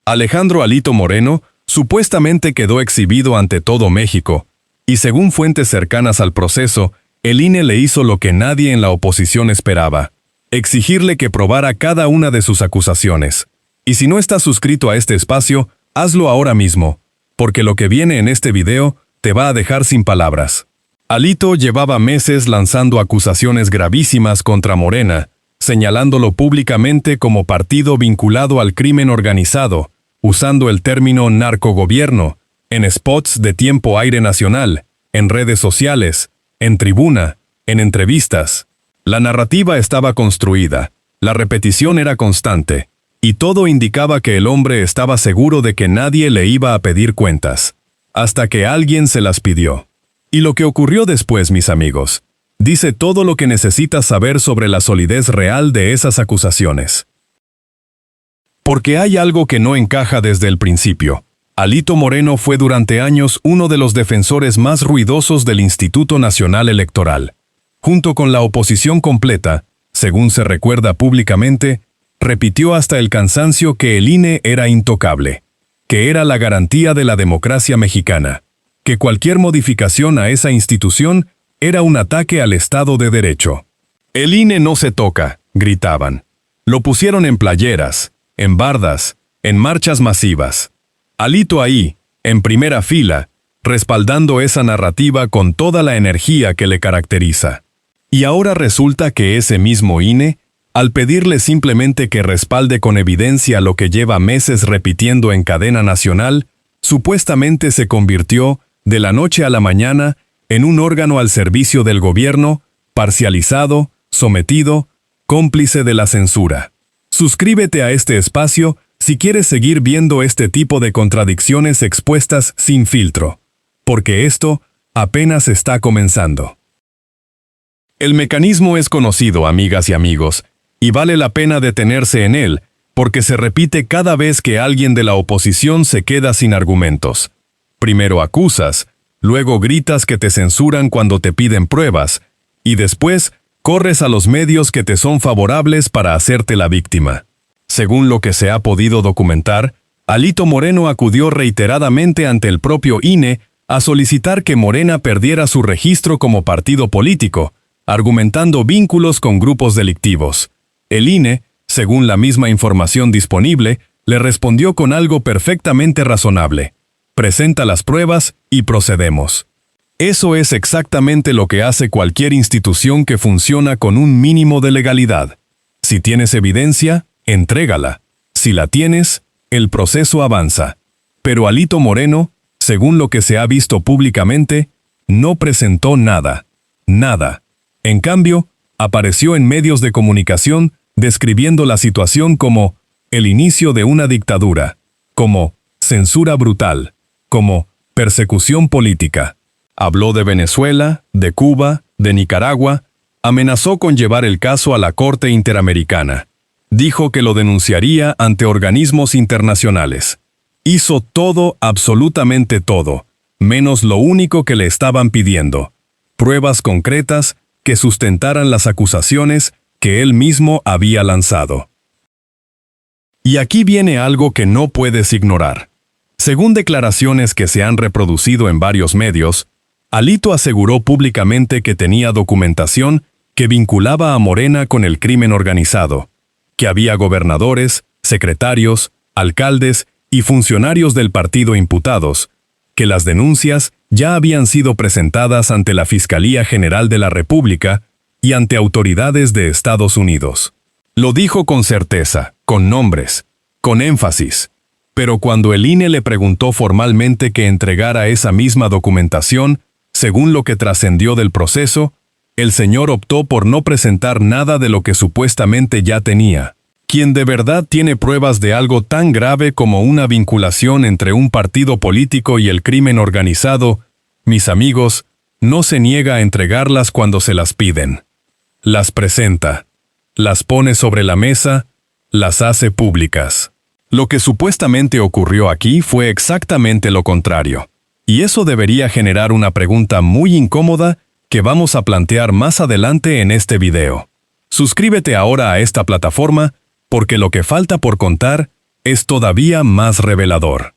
Alejandro Alito Moreno supuestamente quedó exhibido ante todo México, y según fuentes cercanas al proceso, el INE le hizo lo que nadie en la oposición esperaba: exigirle que probara cada una de sus acusaciones. Y si no estás suscrito a este espacio, hazlo ahora mismo, porque lo que viene en este video te va a dejar sin palabras. Alito llevaba meses lanzando acusaciones gravísimas contra Morena, señalándolo públicamente como partido vinculado al crimen organizado, usando el término narcogobierno, en spots de tiempo aire nacional, en redes sociales, en tribuna, en entrevistas. La narrativa estaba construida, la repetición era constante, y todo indicaba que el hombre estaba seguro de que nadie le iba a pedir cuentas, hasta que alguien se las pidió. Y lo que ocurrió después, mis amigos, dice todo lo que necesitas saber sobre la solidez real de esas acusaciones. Porque hay algo que no encaja desde el principio. Alito Moreno fue durante años uno de los defensores más ruidosos del Instituto Nacional Electoral. Junto con la oposición completa, según se recuerda públicamente, repitió hasta el cansancio que el INE era intocable, que era la garantía de la democracia mexicana, que cualquier modificación a esa institución era un ataque al Estado de Derecho. El INE no se toca, gritaban. Lo pusieron en playeras, en bardas, en marchas masivas. Alito ahí, en primera fila, respaldando esa narrativa con toda la energía que le caracteriza. Y ahora resulta que ese mismo INE, al pedirle simplemente que respalde con evidencia lo que lleva meses repitiendo en cadena nacional, supuestamente se convirtió, de la noche a la mañana, en un órgano al servicio del gobierno, parcializado, sometido, cómplice de la censura. Suscríbete a este espacio si quieres seguir viendo este tipo de contradicciones expuestas sin filtro, porque esto apenas está comenzando. El mecanismo es conocido, amigas y amigos, y vale la pena detenerse en él, porque se repite cada vez que alguien de la oposición se queda sin argumentos. Primero acusas, luego gritas que te censuran cuando te piden pruebas, y después corres a los medios que te son favorables para hacerte la víctima. Según lo que se ha podido documentar, Alito Moreno acudió reiteradamente ante el propio INE a solicitar que Morena perdiera su registro como partido político, argumentando vínculos con grupos delictivos. El INE, según la misma información disponible, le respondió con algo perfectamente razonable: presenta las pruebas y procedemos. Eso es exactamente lo que hace cualquier institución que funciona con un mínimo de legalidad. Si tienes evidencia, entrégala. Si la tienes, el proceso avanza. Pero Alito Moreno, según lo que se ha visto públicamente, no presentó nada. Nada. En cambio, apareció en medios de comunicación describiendo la situación como el inicio de una dictadura, como censura brutal, como persecución política. Habló de Venezuela, de Cuba, de Nicaragua, amenazó con llevar el caso a la Corte Interamericana. Dijo que lo denunciaría ante organismos internacionales. Hizo todo, absolutamente todo, menos lo único que le estaban pidiendo: pruebas concretas que sustentaran las acusaciones que él mismo había lanzado. Y aquí viene algo que no puedes ignorar. Según declaraciones que se han reproducido en varios medios, Alito aseguró públicamente que tenía documentación que vinculaba a Morena con el crimen organizado, que había gobernadores, secretarios, alcaldes y funcionarios del partido imputados, que las denuncias ya habían sido presentadas ante la Fiscalía General de la República y ante autoridades de Estados Unidos. Lo dijo con certeza, con nombres, con énfasis. Pero cuando el INE le preguntó formalmente que entregara esa misma documentación, según lo que trascendió del proceso, el señor optó por no presentar nada de lo que supuestamente ya tenía. Quien de verdad tiene pruebas de algo tan grave como una vinculación entre un partido político y el crimen organizado, mis amigos, no se niega a entregarlas cuando se las piden. Las presenta, las pone sobre la mesa, las hace públicas. Lo que supuestamente ocurrió aquí fue exactamente lo contrario. Y eso debería generar una pregunta muy incómoda que vamos a plantear más adelante en este video. Suscríbete ahora a esta plataforma, porque lo que falta por contar es todavía más revelador.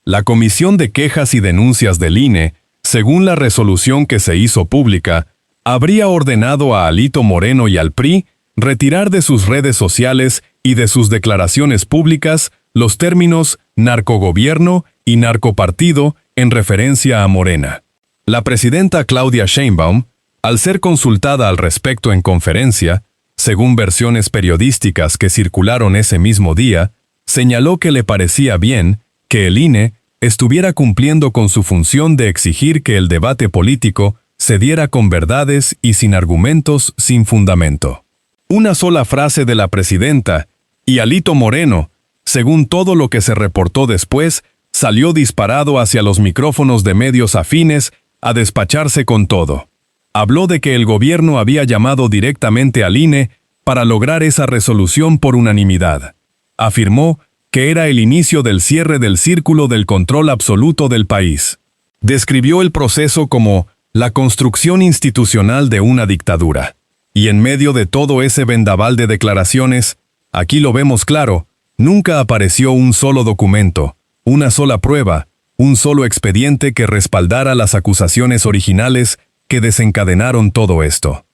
La Comisión de Quejas y Denuncias del INE, según la resolución que se hizo pública, habría ordenado a Alito Moreno y al PRI retirar de sus redes sociales y de sus declaraciones públicas los términos narcogobierno y narcopartido en referencia a Morena. La presidenta Claudia Sheinbaum, al ser consultada al respecto en conferencia, según versiones periodísticas que circularon ese mismo día, señaló que le parecía bien que el INE estuviera cumpliendo con su función de exigir que el debate político se diera con verdades y sin argumentos sin fundamento. Una sola frase de la presidenta, y Alito Moreno, según todo lo que se reportó después, salió disparado hacia los micrófonos de medios afines a despacharse con todo. Habló de que el gobierno había llamado directamente al INE para lograr esa resolución por unanimidad. Afirmó que era el inicio del cierre del círculo del control absoluto del país. Describió el proceso como la construcción institucional de una dictadura. Y en medio de todo ese vendaval de declaraciones, aquí lo vemos claro, nunca apareció un solo documento, una sola prueba, un solo expediente que respaldara las acusaciones originales que desencadenaron todo esto.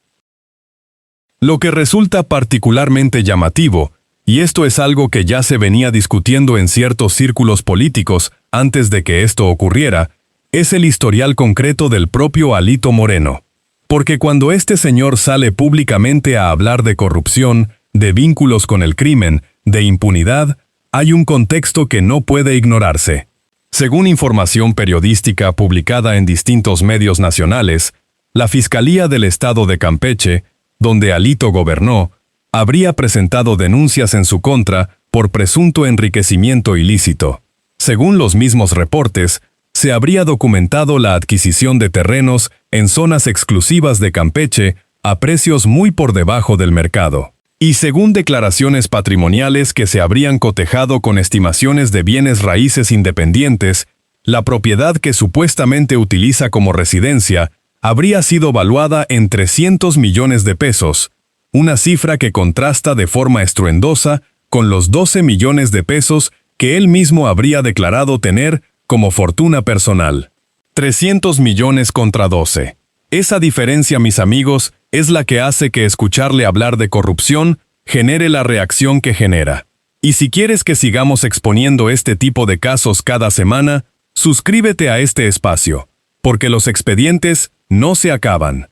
Lo que resulta particularmente llamativo, y esto es algo que ya se venía discutiendo en ciertos círculos políticos antes de que esto ocurriera, es el historial concreto del propio Alito Moreno. Porque cuando este señor sale públicamente a hablar de corrupción, de vínculos con el crimen, de impunidad, hay un contexto que no puede ignorarse. Según información periodística publicada en distintos medios nacionales, la Fiscalía del Estado de Campeche, donde Alito gobernó, habría presentado denuncias en su contra por presunto enriquecimiento ilícito. Según los mismos reportes, se habría documentado la adquisición de terrenos en zonas exclusivas de Campeche a precios muy por debajo del mercado. Y según declaraciones patrimoniales que se habrían cotejado con estimaciones de bienes raíces independientes, la propiedad que supuestamente utiliza como residencia habría sido valuada en 300 millones de pesos, una cifra que contrasta de forma estruendosa con los 12 millones de pesos que él mismo habría declarado tener como fortuna personal. 300 millones contra 12. Esa diferencia, mis amigos, es la que hace que escucharle hablar de corrupción genere la reacción que genera. Y si quieres que sigamos exponiendo este tipo de casos cada semana, suscríbete a este espacio, porque los expedientes no se acaban.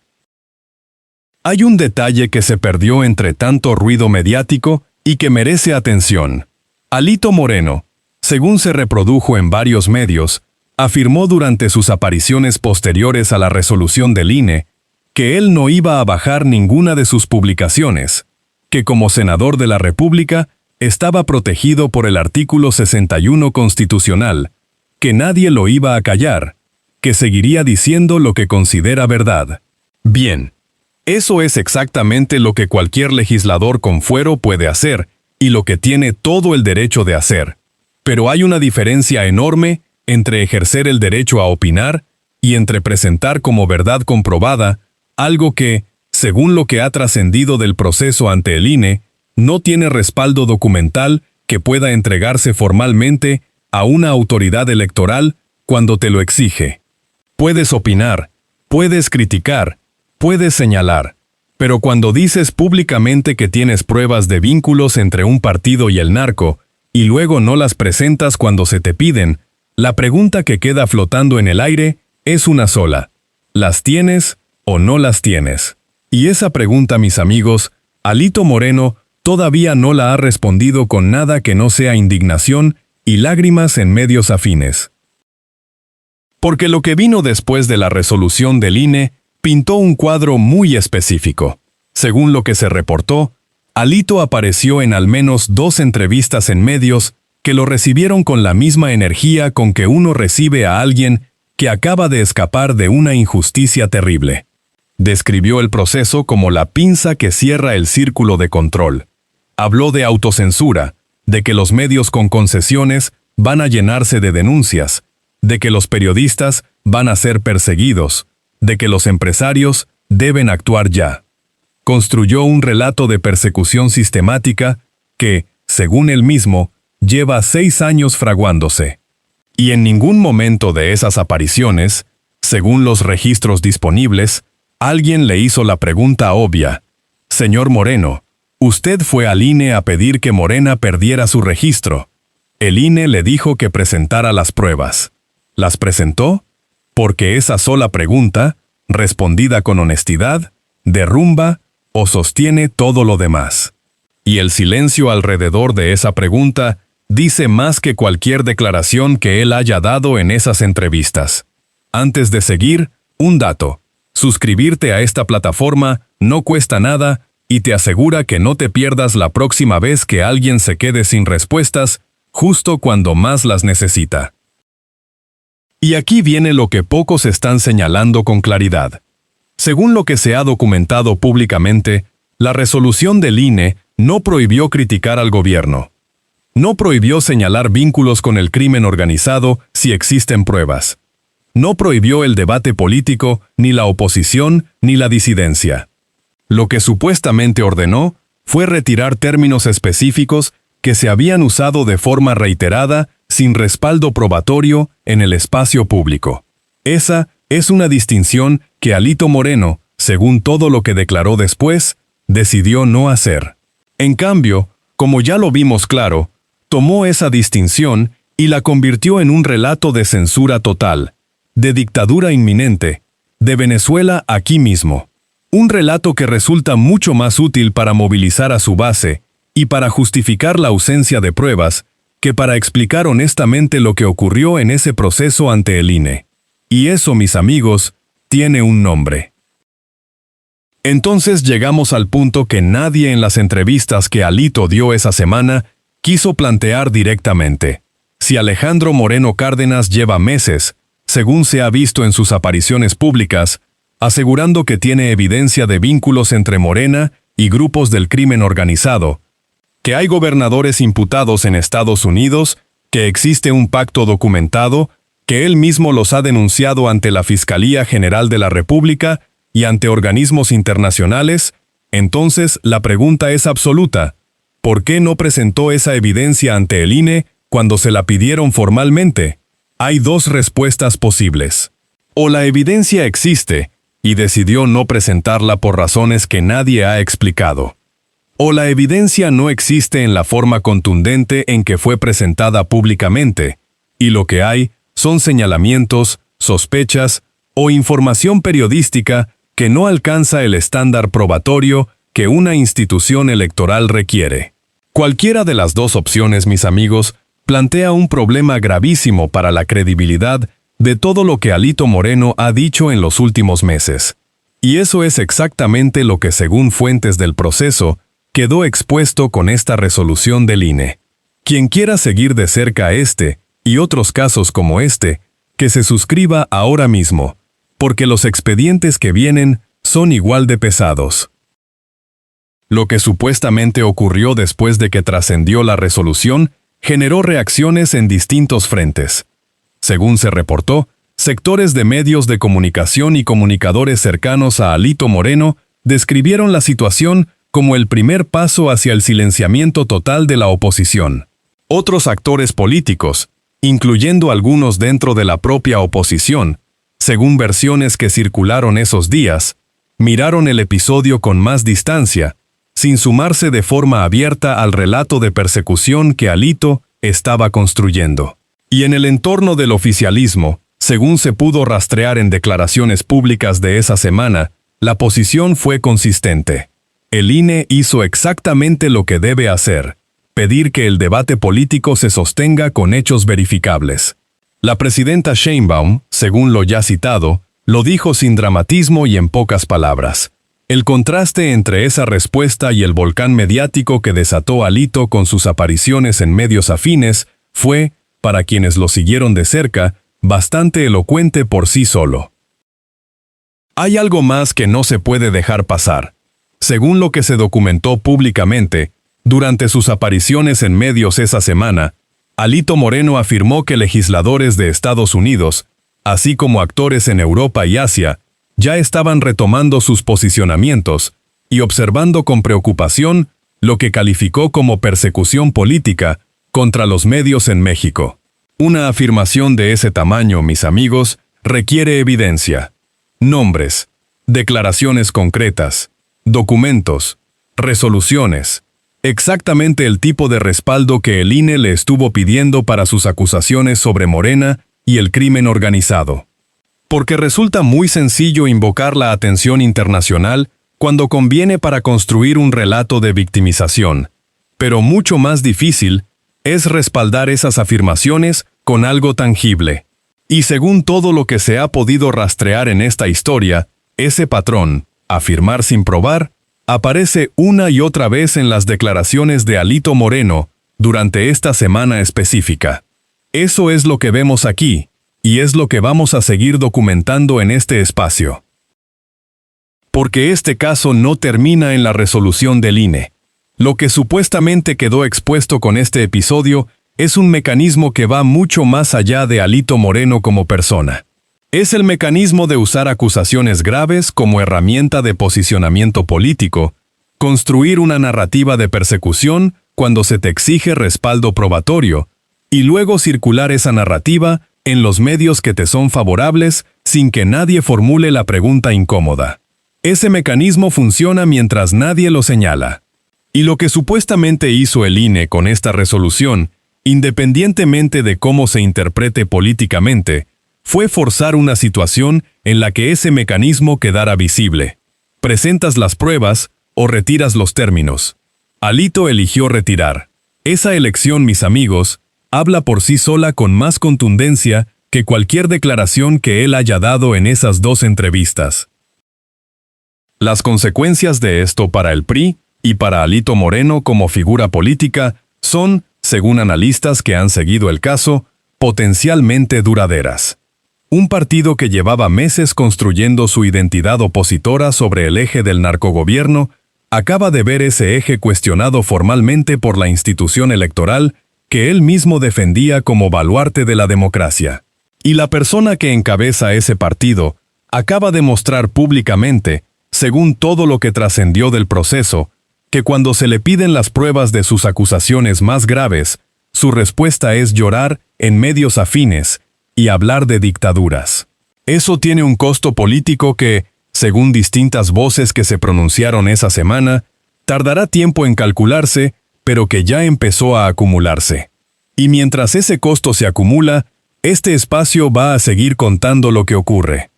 Hay un detalle que se perdió entre tanto ruido mediático y que merece atención. Alito Moreno, según se reprodujo en varios medios, afirmó durante sus apariciones posteriores a la resolución del INE que él no iba a bajar ninguna de sus publicaciones, que como senador de la República estaba protegido por el artículo 61 constitucional, que nadie lo iba a callar, que seguiría diciendo lo que considera verdad. Bien, eso es exactamente lo que cualquier legislador con fuero puede hacer y lo que tiene todo el derecho de hacer. Pero hay una diferencia enorme entre ejercer el derecho a opinar y entre presentar como verdad comprobada algo que, según lo que ha trascendido del proceso ante el INE, no tiene respaldo documental que pueda entregarse formalmente a una autoridad electoral cuando te lo exige. Puedes opinar, puedes criticar, puedes señalar, pero cuando dices públicamente que tienes pruebas de vínculos entre un partido y el narco, y luego no las presentas cuando se te piden, la pregunta que queda flotando en el aire es una sola. ¿Las tienes o no las tienes? Y esa pregunta, mis amigos, Alito Moreno todavía no la ha respondido con nada que no sea indignación y lágrimas en medios afines. Porque lo que vino después de la resolución del INE pintó un cuadro muy específico. Según lo que se reportó, Alito apareció en al menos 2 entrevistas en medios que lo recibieron con la misma energía con que uno recibe a alguien que acaba de escapar de una injusticia terrible. Describió el proceso como la pinza que cierra el círculo de control. Habló de autocensura, de que los medios con concesiones van a llenarse de denuncias, de que los periodistas van a ser perseguidos, de que los empresarios deben actuar ya. Construyó un relato de persecución sistemática que, según él mismo, lleva 6 años fraguándose. Y en ningún momento de esas apariciones, según los registros disponibles, alguien le hizo la pregunta obvia: «Señor Moreno, usted fue al INE a pedir que Morena perdiera su registro». El INE le dijo que presentara las pruebas. ¿Las presentó? Porque esa sola pregunta, respondida con honestidad, derrumba o sostiene todo lo demás. Y el silencio alrededor de esa pregunta dice más que cualquier declaración que él haya dado en esas entrevistas. Antes de seguir, un dato. Suscribirte a esta plataforma no cuesta nada y te asegura que no te pierdas la próxima vez que alguien se quede sin respuestas, justo cuando más las necesita. Y aquí viene lo que pocos están señalando con claridad. Según lo que se ha documentado públicamente, la resolución del INE no prohibió criticar al gobierno. No prohibió señalar vínculos con el crimen organizado si existen pruebas. No prohibió el debate político, ni la oposición, ni la disidencia. Lo que supuestamente ordenó fue retirar términos específicos que se habían usado de forma reiterada, sin respaldo probatorio, en el espacio público. Esa es una distinción que Alito Moreno, según todo lo que declaró después, decidió no hacer. En cambio, como ya lo vimos claro, tomó esa distinción y la convirtió en un relato de censura total, de dictadura inminente, de Venezuela aquí mismo. Un relato que resulta mucho más útil para movilizar a su base y para justificar la ausencia de pruebas que para explicar honestamente lo que ocurrió en ese proceso ante el INE. Y eso, mis amigos, tiene un nombre. Entonces llegamos al punto que nadie en las entrevistas que Alito dio esa semana quiso plantear directamente. Si Alejandro Moreno Cárdenas lleva meses, según se ha visto en sus apariciones públicas, asegurando que tiene evidencia de vínculos entre Morena y grupos del crimen organizado, que hay gobernadores imputados en Estados Unidos, que existe un pacto documentado, que él mismo los ha denunciado ante la Fiscalía General de la República y ante organismos internacionales, entonces la pregunta es absoluta: ¿por qué no presentó esa evidencia ante el INE cuando se la pidieron formalmente? Hay dos respuestas posibles. O la evidencia existe, y decidió no presentarla por razones que nadie ha explicado. O la evidencia no existe en la forma contundente en que fue presentada públicamente, y lo que hay son señalamientos, sospechas o información periodística que no alcanza el estándar probatorio que una institución electoral requiere. Cualquiera de las dos opciones, mis amigos, plantea un problema gravísimo para la credibilidad de todo lo que Alito Moreno ha dicho en los últimos meses. Y eso es exactamente lo que, según fuentes del proceso, quedó expuesto con esta resolución del INE. Quien quiera seguir de cerca este y otros casos como este, que se suscriba ahora mismo, porque los expedientes que vienen son igual de pesados. Lo que supuestamente ocurrió después de que trascendió la resolución generó reacciones en distintos frentes. Según se reportó, sectores de medios de comunicación y comunicadores cercanos a Alito Moreno describieron la situación como el primer paso hacia el silenciamiento total de la oposición. Otros actores políticos, incluyendo algunos dentro de la propia oposición, según versiones que circularon esos días, miraron el episodio con más distancia, sin sumarse de forma abierta al relato de persecución que Alito estaba construyendo. Y en el entorno del oficialismo, según se pudo rastrear en declaraciones públicas de esa semana, la posición fue consistente. El INE hizo exactamente lo que debe hacer: pedir que el debate político se sostenga con hechos verificables. La presidenta Sheinbaum, según lo ya citado, lo dijo sin dramatismo y en pocas palabras. El contraste entre esa respuesta y el volcán mediático que desató Alito con sus apariciones en medios afines fue, para quienes lo siguieron de cerca, bastante elocuente por sí solo. Hay algo más que no se puede dejar pasar. Según lo que se documentó públicamente, durante sus apariciones en medios esa semana, Alito Moreno afirmó que legisladores de Estados Unidos, así como actores en Europa y Asia, ya estaban retomando sus posicionamientos y observando con preocupación lo que calificó como persecución política contra los medios en México. Una afirmación de ese tamaño, mis amigos, requiere evidencia. Nombres, declaraciones concretas, documentos, resoluciones. Exactamente el tipo de respaldo que el INE le estuvo pidiendo para sus acusaciones sobre Morena y el crimen organizado. Porque resulta muy sencillo invocar la atención internacional cuando conviene para construir un relato de victimización, pero mucho más difícil es respaldar esas afirmaciones con algo tangible. Y según todo lo que se ha podido rastrear en esta historia, ese patrón, afirmar sin probar, aparece una y otra vez en las declaraciones de Alito Moreno durante esta semana específica. Eso es lo que vemos aquí, y es lo que vamos a seguir documentando en este espacio. Porque este caso no termina en la resolución del INE. Lo que supuestamente quedó expuesto con este episodio es un mecanismo que va mucho más allá de Alito Moreno como persona. Es el mecanismo de usar acusaciones graves como herramienta de posicionamiento político, construir una narrativa de persecución cuando se te exige respaldo probatorio, y luego circular esa narrativa en los medios que te son favorables sin que nadie formule la pregunta incómoda. Ese mecanismo funciona mientras nadie lo señala. Y lo que supuestamente hizo el INE con esta resolución, independientemente de cómo se interprete políticamente, fue forzar una situación en la que ese mecanismo quedara visible. Presentas las pruebas o retiras los términos. Alito eligió retirar. Esa elección, mis amigos, habla por sí sola con más contundencia que cualquier declaración que él haya dado en esas dos entrevistas. Las consecuencias de esto para el PRI y para Alito Moreno como figura política son, según analistas que han seguido el caso, potencialmente duraderas. Un partido que llevaba meses construyendo su identidad opositora sobre el eje del narcogobierno, acaba de ver ese eje cuestionado formalmente por la institución electoral que él mismo defendía como baluarte de la democracia. Y la persona que encabeza ese partido acaba de mostrar públicamente, según todo lo que trascendió del proceso, que cuando se le piden las pruebas de sus acusaciones más graves, su respuesta es llorar en medios afines y hablar de dictaduras. Eso tiene un costo político que, según distintas voces que se pronunciaron esa semana, tardará tiempo en calcularse, pero que ya empezó a acumularse. Y mientras ese costo se acumula, este espacio va a seguir contando lo que ocurre.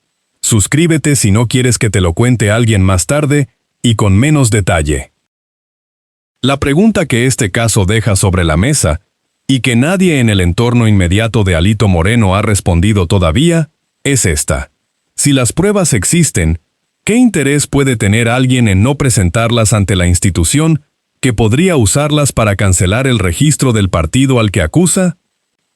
Suscríbete si no quieres que te lo cuente alguien más tarde y con menos detalle. La pregunta que este caso deja sobre la mesa, y que nadie en el entorno inmediato de Alito Moreno ha respondido todavía, es esta. Si las pruebas existen, ¿qué interés puede tener alguien en no presentarlas ante la institución que podría usarlas para cancelar el registro del partido al que acusa?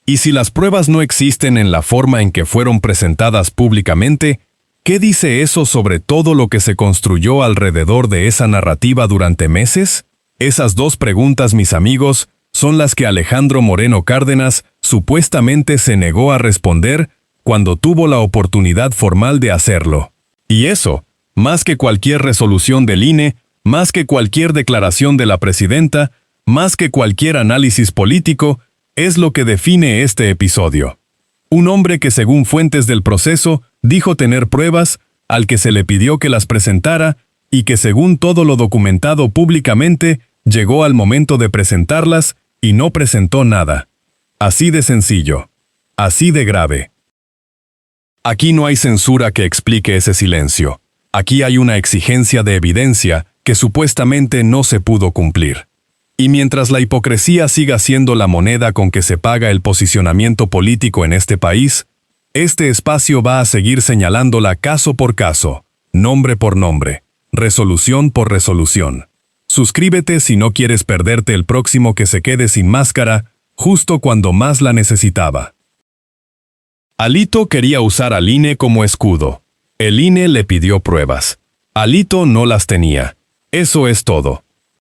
Y si las pruebas no existen en la forma en que fueron presentadas públicamente, ¿qué dice eso sobre todo lo que se construyó alrededor de esa narrativa durante meses? Esas dos preguntas, mis amigos, son las que Alejandro Moreno Cárdenas supuestamente se negó a responder cuando tuvo la oportunidad formal de hacerlo. Y eso, más que cualquier resolución del INE, más que cualquier declaración de la presidenta, más que cualquier análisis político, es lo que define este episodio. Un hombre que, según fuentes del proceso, dijo tener pruebas, al que se le pidió que las presentara, y que según todo lo documentado públicamente, llegó al momento de presentarlas y no presentó nada. Así de sencillo. Así de grave. Aquí no hay censura que explique ese silencio. Aquí hay una exigencia de evidencia que supuestamente no se pudo cumplir. Y mientras la hipocresía siga siendo la moneda con que se paga el posicionamiento político en este país, este espacio va a seguir señalándola caso por caso, nombre por nombre, resolución por resolución. Suscríbete si no quieres perderte el próximo que se quede sin máscara, justo cuando más la necesitaba. Alito quería usar al INE como escudo. El INE le pidió pruebas. Alito no las tenía. Eso es todo.